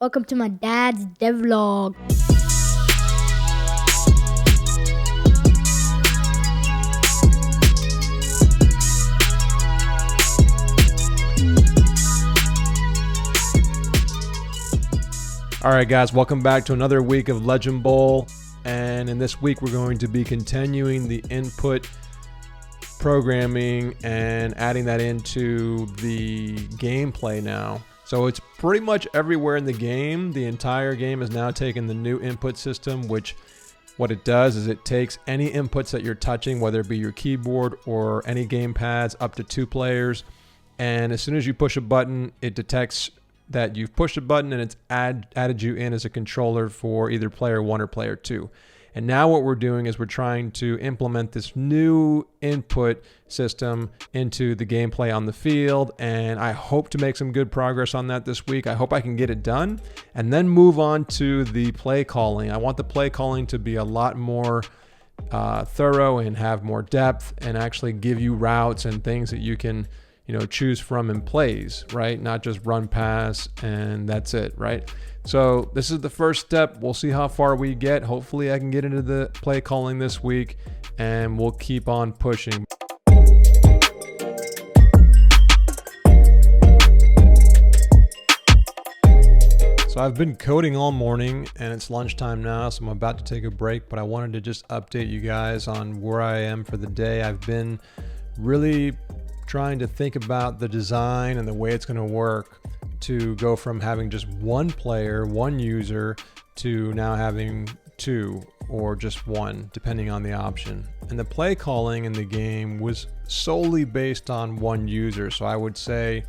Welcome to my dad's devlog. All right, guys, welcome back to another week of Legend Bowl. And in this week, we're going to be continuing the input programming and adding that into the gameplay now. So it's pretty much everywhere in the game. The entire game is now taking the new input system, which what it does is it takes any inputs that you're touching, whether it be your keyboard or any game pads up to 2 players. And as soon as you push a button, it detects that you've pushed a button and it's added you in as a controller for either player 1 or player 2. And now what we're doing is we're trying to implement this new input system into the gameplay on the field, and I hope to make some good progress on that this week. I hope I can get it done and then move on to the play calling. I want the play calling to be a lot more thorough and have more depth and actually give you routes and things that you can choose from in plays, right? Not just run, pass, and that's it, right? So this is the first step. We'll see how far we get. Hopefully I can get into the play calling this week, and we'll keep on pushing. So I've been coding all morning and it's lunchtime now, so I'm about to take a break, but I wanted to just update you guys on where I am for the day. I've been really trying to think about the design and the way it's going to work to go from having just one player, one user, to now having 2 or just 1, depending on the option. And the play calling in the game was solely based on 1 user. So I would say,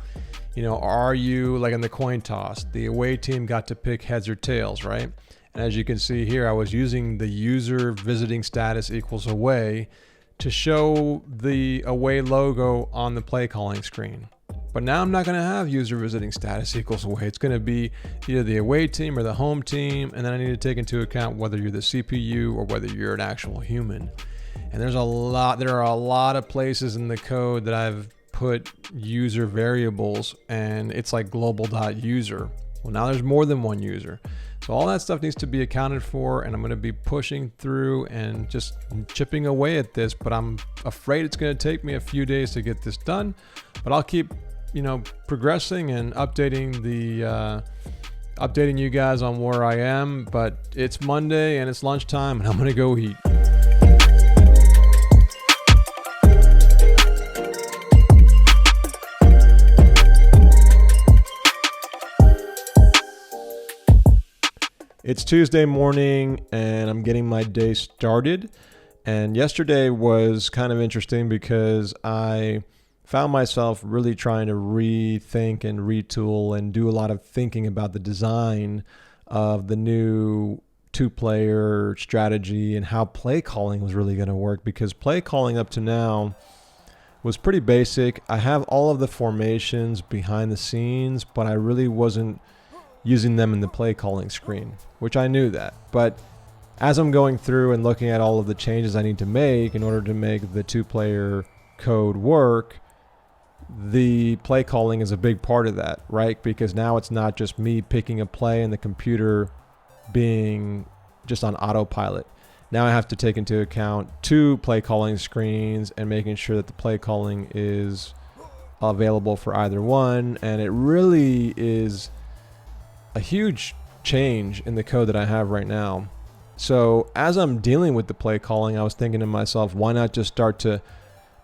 are you like in the coin toss, the away team got to pick heads or tails, right? And as you can see here, I was using the user visiting status equals away to show the away logo on the play calling screen. But now I'm not going to have user visiting status equals away. It's going to be either the away team or the home team, and then I need to take into account whether you're the CPU or whether you're an actual human. And there are a lot of places in the code that I've put user variables, and it's like global.user. Well, now there's more than 1 user. So all that stuff needs to be accounted for, and I'm going to be pushing through and just chipping away at this, but I'm afraid it's going to take me a few days to get this done. But I'll keep, progressing and updating you guys on where I am. But it's Monday and it's lunchtime, and I'm going to go eat. It's Tuesday morning and I'm getting my day started. And yesterday was kind of interesting because I found myself really trying to rethink and retool and do a lot of thinking about the design of the new 2-player strategy and how play calling was really going to work, because play calling up to now was pretty basic. I have all of the formations behind the scenes, but I really wasn't using them in the play calling screen, which I knew that. But as I'm going through and looking at all of the changes I need to make in order to make the 2-player code work, the play calling is a big part of that, right? Because now it's not just me picking a play and the computer being just on autopilot. Now I have to take into account 2 play calling screens and making sure that the play calling is available for either one. And it really is a huge change in the code that I have right now. So as I'm dealing with the play calling, I was thinking to myself, why not just start to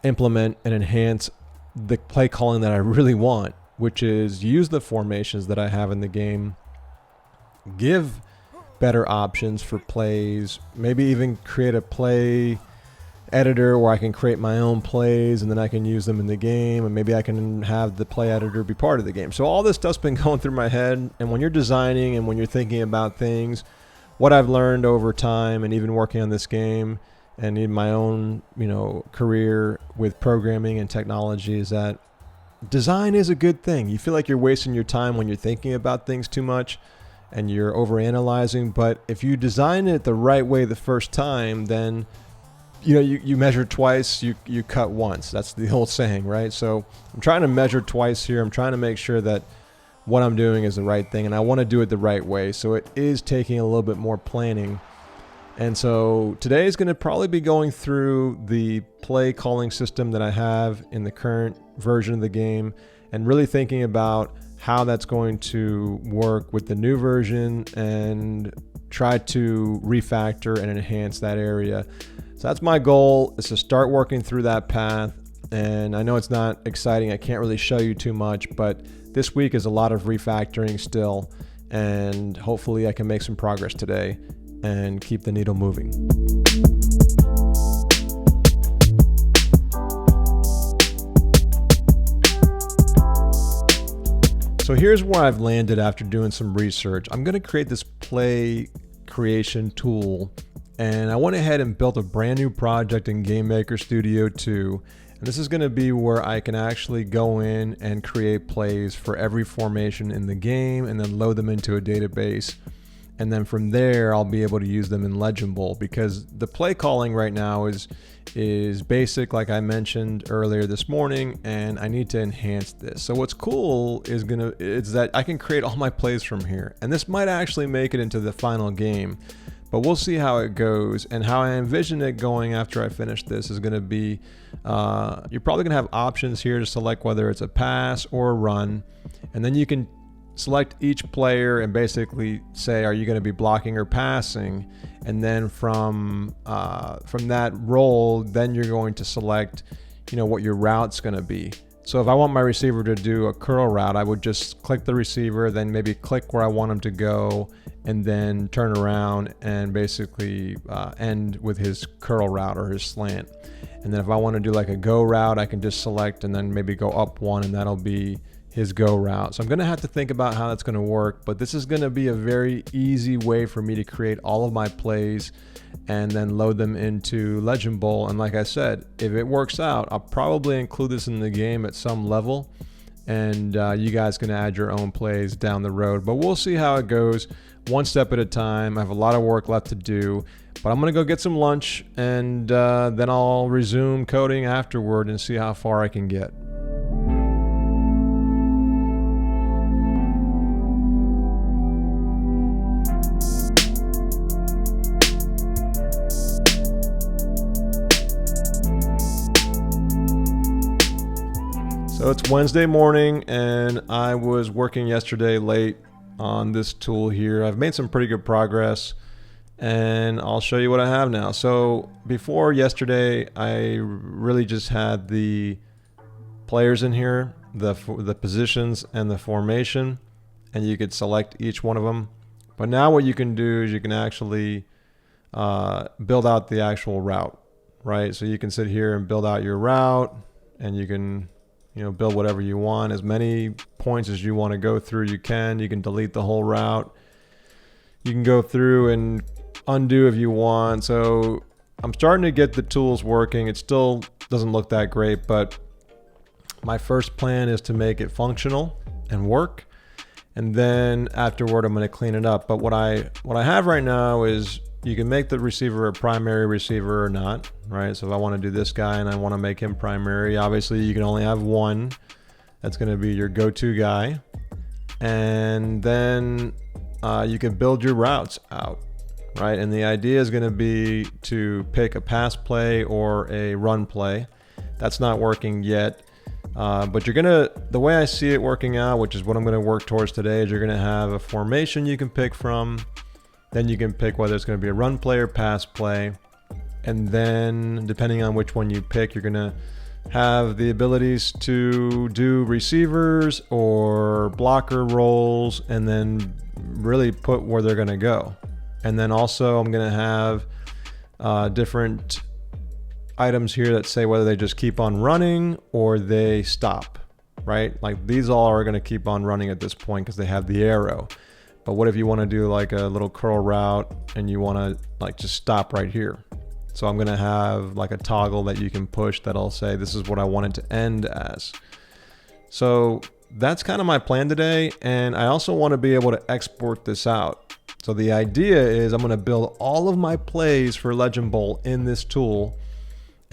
implement and enhance the play calling that I really want, which is use the formations that I have in the game, give better options for plays, maybe even create a play editor where I can create my own plays and then I can use them in the game, and maybe I can have the play editor be part of the game. So all this stuff's been going through my head, and when you're designing and when you're thinking about things, what I've learned over time and even working on this game and in my own career with programming and technology is that design is a good thing. You feel like you're wasting your time when you're thinking about things too much and you're overanalyzing, but if you design it the right way the first time, then you measure twice, you cut once. That's the old saying, right? So I'm trying to measure twice here. I'm trying to make sure that what I'm doing is the right thing, and I want to do it the right way. So it is taking a little bit more planning. And so today is going to probably be going through the play calling system that I have in the current version of the game and really thinking about how that's going to work with the new version and try to refactor and enhance that area. So that's my goal, is to start working through that path. And I know it's not exciting, I can't really show you too much, but this week is a lot of refactoring still, and hopefully I can make some progress today and keep the needle moving. So here's where I've landed after doing some research. I'm going to create this play creation tool, and I went ahead and built a brand new project in GameMaker Studio 2. And this is going to be where I can actually go in and create plays for every formation in the game and then load them into a database. And then from there, I'll be able to use them in Legible, because the play calling right now is basic, like I mentioned earlier this morning, and I need to enhance this. So what's cool is that I can create all my plays from here, and this might actually make it into the final game. But we'll see how it goes, and how I envision it going after I finish this is going to be, you're probably going to have options here to select whether it's a pass or a run, and then you can select each player and basically say, are you going to be blocking or passing? And then from that role, then you're going to select, what your route's going to be. So if I want my receiver to do a curl route, I would just click the receiver, then maybe click where I want him to go, and then turn around and basically end with his curl route or his slant. And then if I want to do like a go route, I can just select and then maybe go up one, and that'll be his go route. So I'm going to have to think about how that's going to work, but this is going to be a very easy way for me to create all of my plays and then load them into Legible. And like I said, if it works out, I'll probably include this in the game at some level, and you guys can add your own plays down the road. But we'll see how it goes, one step at a time. I have a lot of work left to do, but I'm going to go get some lunch, and then I'll resume coding afterward and see how far I can get. So it's Wednesday morning, and I was working yesterday late on this tool here. I've made some pretty good progress, and I'll show you what I have now. So before yesterday, I really just had the players in here, the positions and the formation, and you could select each one of them. But now what you can do is you can actually build out the actual route, right? So you can sit here and build out your route, and you can build whatever you want. As many points as you want to go through, you can. You can delete the whole route. You can go through and undo if you want. So I'm starting to get the tools working. It still doesn't look that great, but my first plan is to make it functional and work. And then afterward, I'm going to clean it up. But what I have right now is you can make the receiver a primary receiver or not, right? So if I want to do this guy and I want to make him primary, obviously you can only have one. That's going to be your go-to guy. And then you can build your routes out, right? And the idea is going to be to pick a pass play or a run play. That's not working yet. But the way I see it working out, which is what I'm going to work towards today, is you're going to have a formation you can pick from. Then you can pick whether it's going to be a run play or pass play. And then depending on which one you pick, you're going to have the abilities to do receivers or blocker roles, and then really put where they're going to go. And then also I'm going to have different items here that say whether they just keep on running or they stop, right? Like these all are going to keep on running at this point because they have the arrow. But what if you want to do like a little curl route and you want to like just stop right here? So I'm going to have like a toggle that you can push that'll say this is what I want it to end as. So that's kind of my plan today. And I also want to be able to export this out. So the idea is I'm going to build all of my plays for Legible in this tool.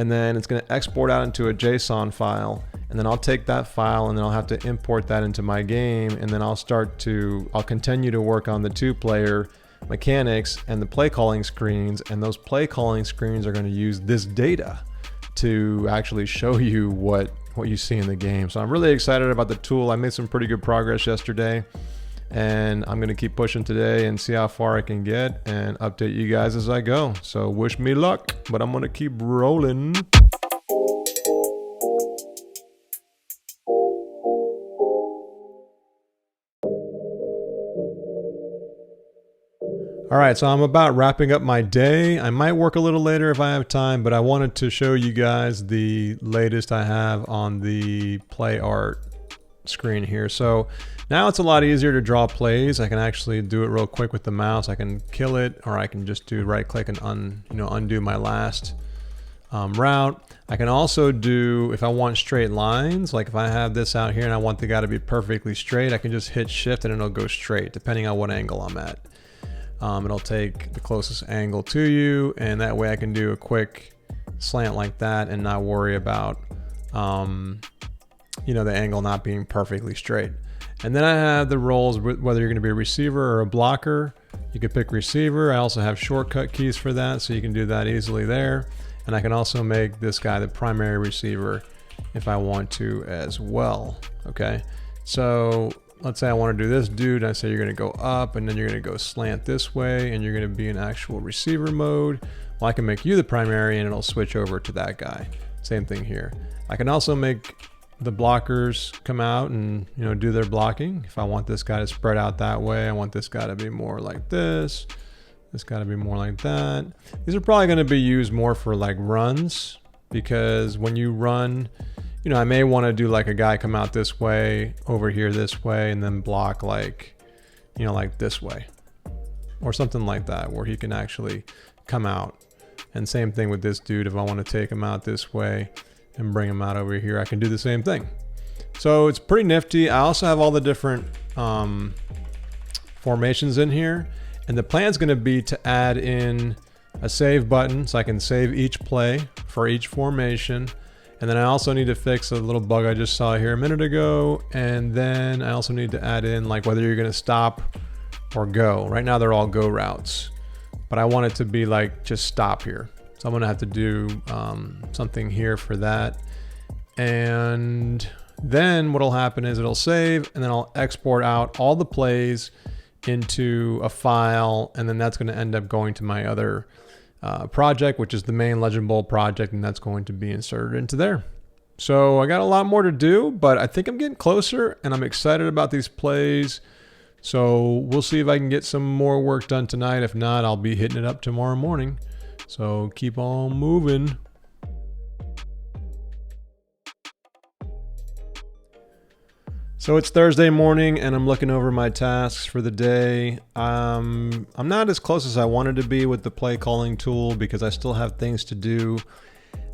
and then it's going to export out into a JSON file, and then I'll take that file and then I'll have to import that into my game, and then I'll continue to work on the 2-player mechanics and the play calling screens, and those play calling screens are going to use this data to actually show you what you see in the game. So I'm really excited about the tool. I made some pretty good progress yesterday, and I'm going to keep pushing today and see how far I can get and update you guys as I go. So wish me luck, but I'm going to keep rolling. All right, so I'm about wrapping up my day. I might work a little later if I have time, but I wanted to show you guys the latest I have on the play art screen here. So now it's a lot easier to draw plays. I can actually do it real quick with the mouse. I can kill it, or I can just do right click and undo my last route. I can also do, if I want straight lines, like if I have this out here and I want the guy to be perfectly straight, I can just hit shift and it'll go straight depending on what angle I'm at. It'll take the closest angle to you, and that way I can do a quick slant like that and not worry about the angle not being perfectly straight. And then I have the roles, whether you're going to be a receiver or a blocker. You can pick receiver. I also have shortcut keys for that, so you can do that easily there. And I can also make this guy the primary receiver if I want to as well. Okay, so let's say I want to do this dude. I say you're going to go up, and then you're going to go slant this way, and you're going to be in actual receiver mode. Well, I can make you the primary, and it'll switch over to that guy. Same thing here. I can also make the blockers come out and do their blocking. If I want this guy to spread out that way, I want this guy to be more like this. This guy to be more like that. These are probably going to be used more for like runs, because when you run, I may want to do like a guy come out this way, over here this way, and then block like this way or something like that, where he can actually come out. And same thing with this dude. If I want to take him out this way and bring him out over here, I can do the same thing. So it's pretty nifty. I also have all the different formations in here, and the plan is going to be to add in a save button so I can save each play for each formation. And then I also need to fix a little bug I just saw here a minute ago. And then I also need to add in like whether you're going to stop or go. Right now they're all go routes, but I want it to be like just stop here. So I'm going to have to do something here for that. And then what'll happen is it'll save, and then I'll export out all the plays into a file, and then that's going to end up going to my other project, which is the main Legend Bowl project, and that's going to be inserted into there. So I got a lot more to do, but I think I'm getting closer, and I'm excited about these plays. So we'll see if I can get some more work done tonight. If not, I'll be hitting it up tomorrow morning. So keep on moving. So it's Thursday morning, and I'm looking over my tasks for the day. I'm not as close as I wanted to be with the play calling tool because I still have things to do,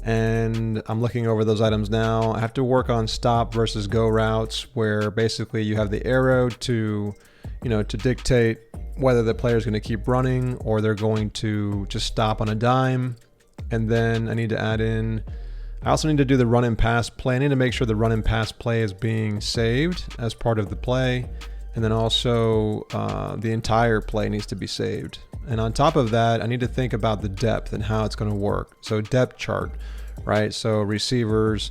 and I'm looking over those items now. I have to work on stop versus go routes, where basically you have the arrow to dictate whether the player is going to keep running or they're going to just stop on a dime. And then I need to add in, I also need to do the run and pass play. I need to make sure the run and pass play is being saved as part of the play. And then also the entire play needs to be saved. And on top of that, I need to think about the depth and how it's going to work. So depth chart, right? So receivers,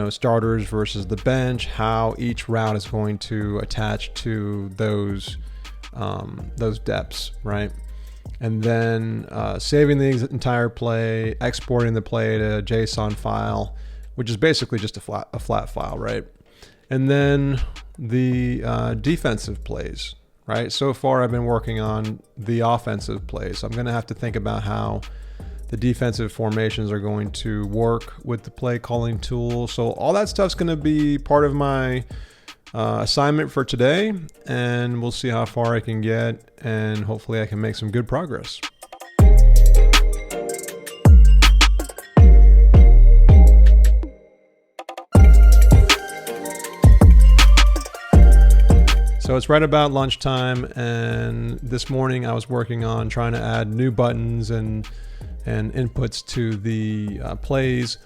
starters versus the bench, how each route is going to attach to those depths, right? And then saving the entire play, exporting the play to a JSON file, which is basically just a flat file, right? And then the defensive plays, right? So far I've been working on the offensive plays. So I'm going to have to think about how the defensive formations are going to work with the play calling tool. So all that stuff's going to be part of my assignment for today, and we'll see how far I can get, and hopefully I can make some good progress. So it's right about lunchtime, and this morning I was working on trying to add new buttons and and inputs to the plays,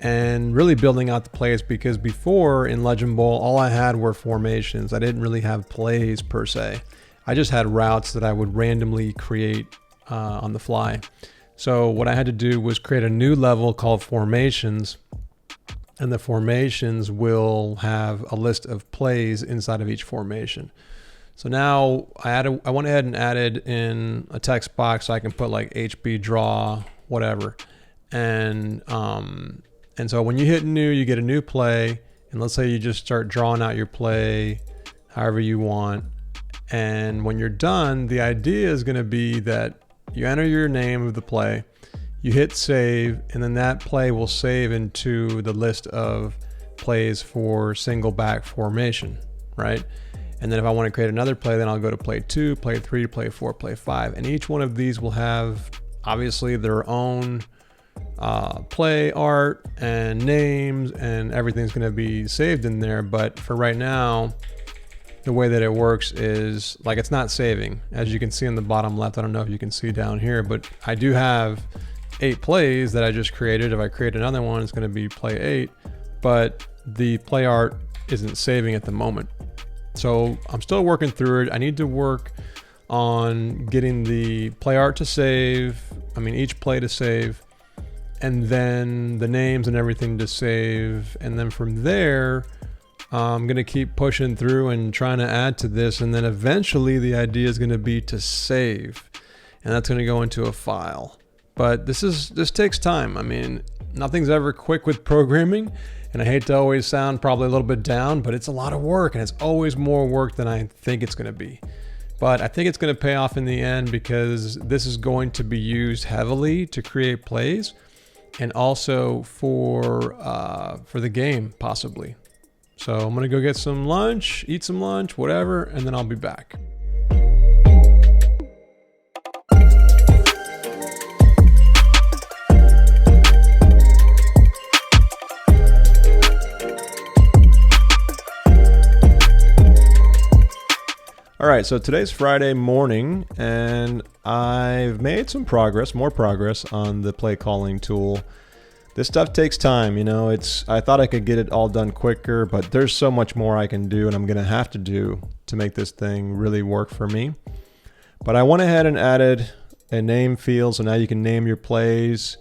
and really building out the plays, because before in Legend Bowl, all I had were formations. I didn't really have plays per se. I just had routes that I would randomly create on the fly. So what I had to do was create a new level called formations, and the formations will have a list of plays inside of each formation. So now I went ahead and added in a text box so I can put like HB draw, whatever. And so when you hit new, you get a new play. And let's say you just start drawing out your play however you want. And when you're done, the idea is going to be that you enter your name of the play, you hit save, and then that play will save into the list of plays for single back formation, right? And then if I want to create another play, then I'll go to play 2, play 3, play 4, play 5. And each one of these will have obviously their own play art and names, and everything's going to be saved in there. But for right now, the way that it works is like it's not saving. As you can see in the bottom left, I don't know if you can see down here, but I do have 8 plays that I just created. If I create another one, it's going to be play 8, but the play art isn't saving at the moment. So I'm still working through it. I need to work on getting the play art to save, each play to save, and then the names and everything to save. And then from there, I'm going to keep pushing through and trying to add to this. And then eventually the idea is going to be to save, and that's going to go into a file. But this takes time. Nothing's ever quick with programming, and I hate to always sound probably a little bit down, but it's a lot of work, and it's always more work than I think it's going to be. But I think it's going to pay off in the end, because this is going to be used heavily to create plays, and also for the game possibly. So I'm going to go get some lunch, eat some lunch, whatever, and then I'll be back. All right, so today's Friday morning, and I've made some progress, more progress on the play calling tool. This stuff takes time, I thought I could get it all done quicker, but there's so much more I can do and I'm gonna have to do to make this thing really work for me. But I went ahead and added a name field, so now you can name your plays.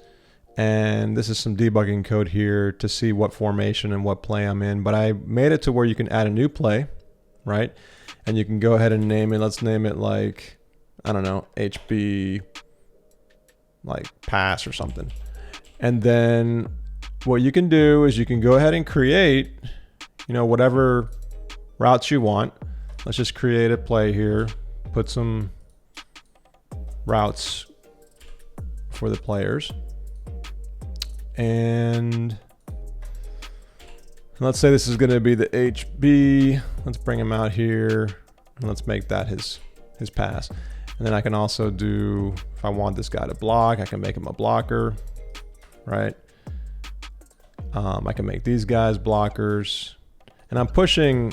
And this is some debugging code here to see what formation and what play I'm in. But I made it to where you can add a new play, right? And you can go ahead and name it. Let's name it like, I don't know, HB, like pass or something. And then what you can do is you can go ahead and create, whatever routes you want. Let's just create a play here, put some routes for the players. And let's say this is going to be the HB. Let's bring him out here and let's make that his pass. And then I can also do, if I want this guy to block, I can make him a blocker, right? I can make these guys blockers, and I'm pushing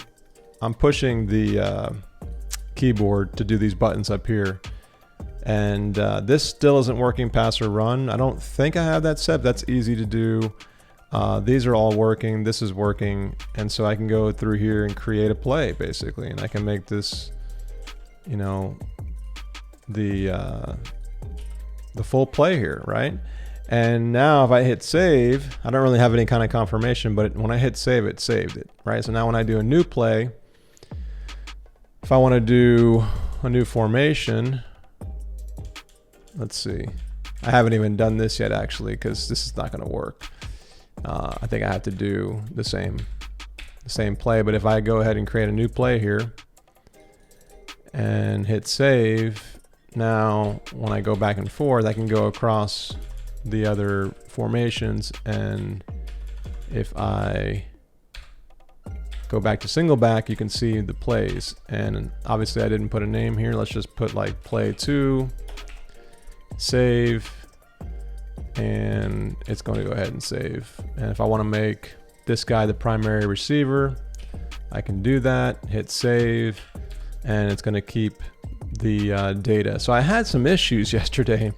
the keyboard to do these buttons up here. And this still isn't working, pass or run. I don't think I have that set. That's easy to do. These are all working. This is working. And so I can go through here and create a play basically. And I can make this, the full play here, right? And now if I hit save, I don't really have any kind of confirmation, but when I hit save, it saved it, right? So now when I do a new play, if I want to do a new formation, let's see. I haven't even done this yet actually, because this is not going to work. I think I have to do the same play, but if I go ahead and create a new play here and hit save, now when I go back and forth, I can go across the other formations, and if I go back to single back, you can see the plays. And obviously I didn't put a name here. Let's just put like play 2, save, and it's going to go ahead and save. And if I want to make this guy the primary receiver, I can do that, hit save, and it's going to keep the data. So I had some issues yesterday.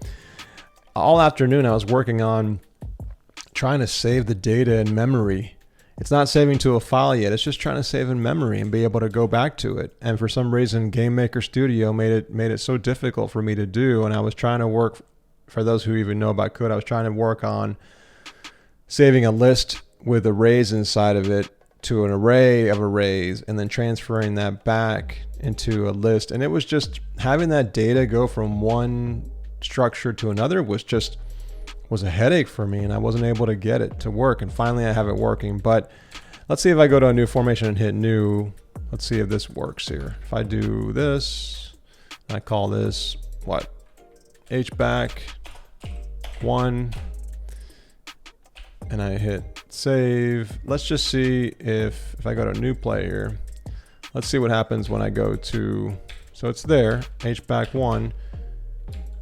all afternoon I was working on trying to save the data in memory. It's not saving to a file yet. It's just trying to save in memory and be able to go back to it. And for some reason, Game Maker Studio made it so difficult for me to do. And I was trying to work, for those who even know about code, I was trying to work on saving a list with arrays inside of it to an array of arrays and then transferring that back into a list. And it was just having that data go from one structure to another was a headache for me, and I wasn't able to get it to work. And finally I have it working. But let's see if I go to a new formation and hit new. Let's see if this works here. If I do this, I call this what? HBack 1, and I hit save. Let's just see if I go to new play here. Let's see what happens when I go to, so it's there, HBack 1.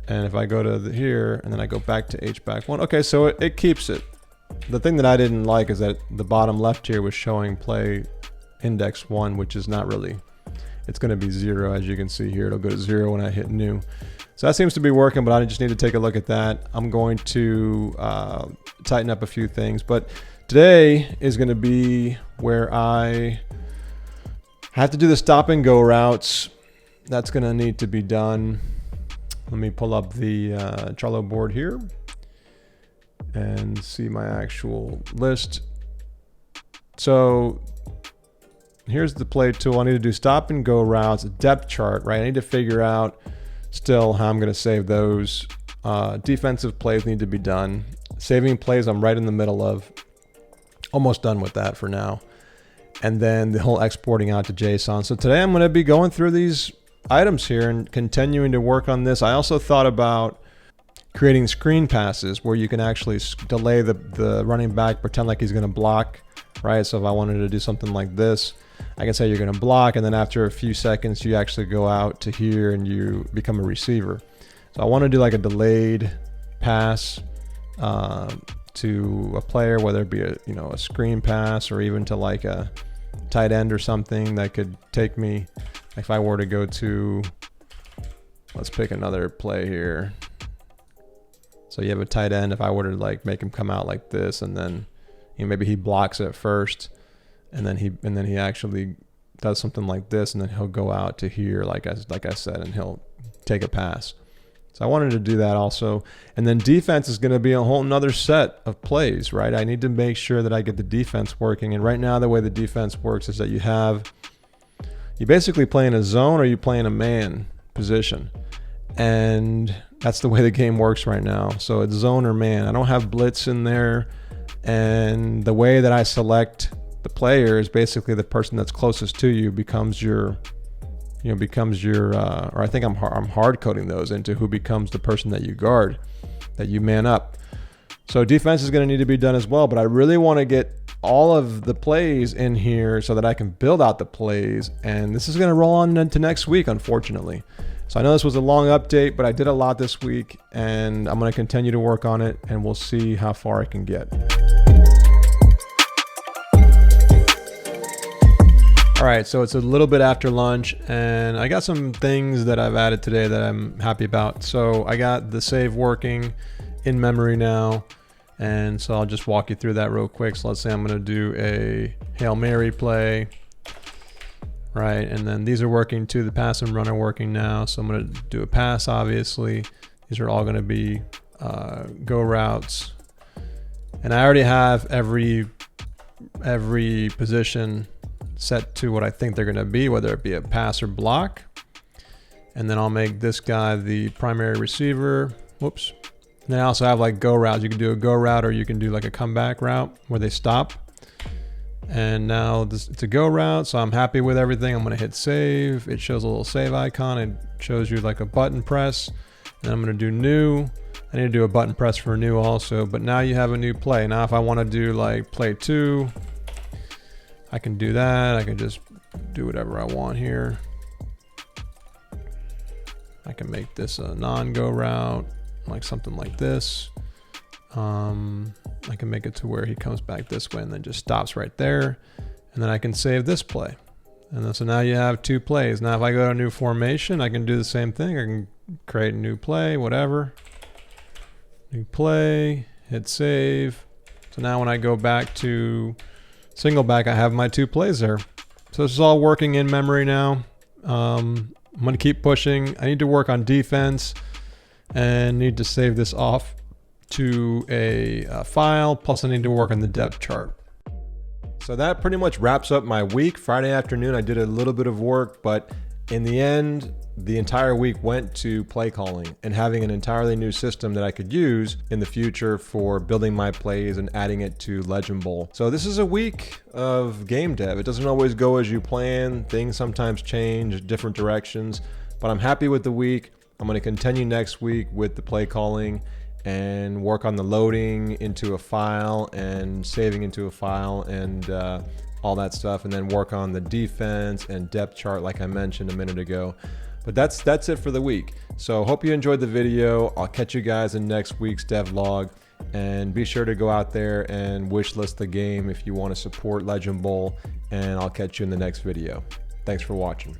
And if I go to here and then I go back to HBack 1, okay, so it keeps it. The thing that I didn't like is that the bottom left here was showing play index 1, which is not really, it's going to be 0 as you can see here. It'll go to 0 when I hit new. So that seems to be working, but I just need to take a look at that. I'm going to tighten up a few things, but today is going to be where I have to do the stop and go routes. That's going to need to be done. Let me pull up the Trello board here and see my actual list. So here's the play tool. I need to do stop and go routes, depth chart, right? I need to figure out still how I'm going to save those. Defensive plays need to be done. Saving plays I'm right in the middle of. Almost done with that for now. And then the whole exporting out to JSON. So today I'm going to be going through these items here and continuing to work on this. I also thought about creating screen passes where you can actually delay the running back, pretend like he's going to block, right? So if I wanted to do something like this, I can say you're going to block, and then after a few seconds you actually go out to here and you become a receiver. So I want to do like a delayed pass to a player, whether it be a screen pass or even to like a tight end or something that could take me. If I were to go to, let's pick another play here. So you have a tight end. If I were to like make him come out like this, and then maybe he blocks it first, and then he actually does something like this, and then he'll go out to here, like I said, and he'll take a pass. So I wanted to do that also. And then defense is going to be a whole nother set of plays, right? I need to make sure that I get the defense working. And right now the way the defense works is that you basically play in a zone or you play in a man position. And that's the way the game works right now. So it's zone or man. I don't have blitz in there. And the way that I select the player is basically the person that's closest to you becomes your, or I think I'm hard coding those into who becomes the person that you guard, that you man up. So defense is going to need to be done as well, but I really want to get all of the plays in here so that I can build out the plays. And this is going to roll on into next week, unfortunately. So I know this was a long update, but I did a lot this week and I'm going to continue to work on it and we'll see how far I can get. All right, so it's a little bit after lunch and I got some things that I've added today that I'm happy about. So I got the save working in memory now. And so I'll just walk you through that real quick. So let's say I'm going to do a Hail Mary play, right? And then these are working too. The pass and run are working now. So I'm going to do a pass, obviously. These are all going to be go routes. And I already have every position set to what I think they're going to be, whether it be a pass or block. And then I'll make this guy the primary receiver. Whoops. And then I also have like go routes. You can do a go route or you can do like a comeback route where they stop. And now it's a go route, so I'm happy with everything. I'm going to hit save. It shows a little save icon. It shows you like a button press. And I'm going to do new. I need to do a button press for new also, but now you have a new play. Now if I want to do like play 2, I can do that. I can just do whatever I want here. I can make this a non-go route, like something like this. I can make it to where he comes back this way and then just stops right there. And then I can save this play. And then, so now you have 2 plays. Now if I go to a new formation, I can do the same thing. I can create a new play, whatever. New play, hit save. So now when I go back to single back, I have my 2 plays there. So this is all working in memory now. I'm going to keep pushing. I need to work on defense and need to save this off to a file. Plus I need to work on the depth chart. So that pretty much wraps up my week. Friday afternoon, I did a little bit of work, but in the end, the entire week went to play calling and having an entirely new system that I could use in the future for building my plays and adding it to Legend Bowl. So this is a week of game dev. It doesn't always go as you plan. Things sometimes change, different directions, but I'm happy with the week. I'm going to continue next week with the play calling and work on the loading into a file and saving into a file and all that stuff, and then work on the defense and depth chart like I mentioned a minute ago. But that's it for the week. So hope you enjoyed the video. I'll catch you guys in next week's devlog, and be sure to go out there and wishlist the game if you want to support Legend Bowl, and I'll catch you in the next video. Thanks for watching.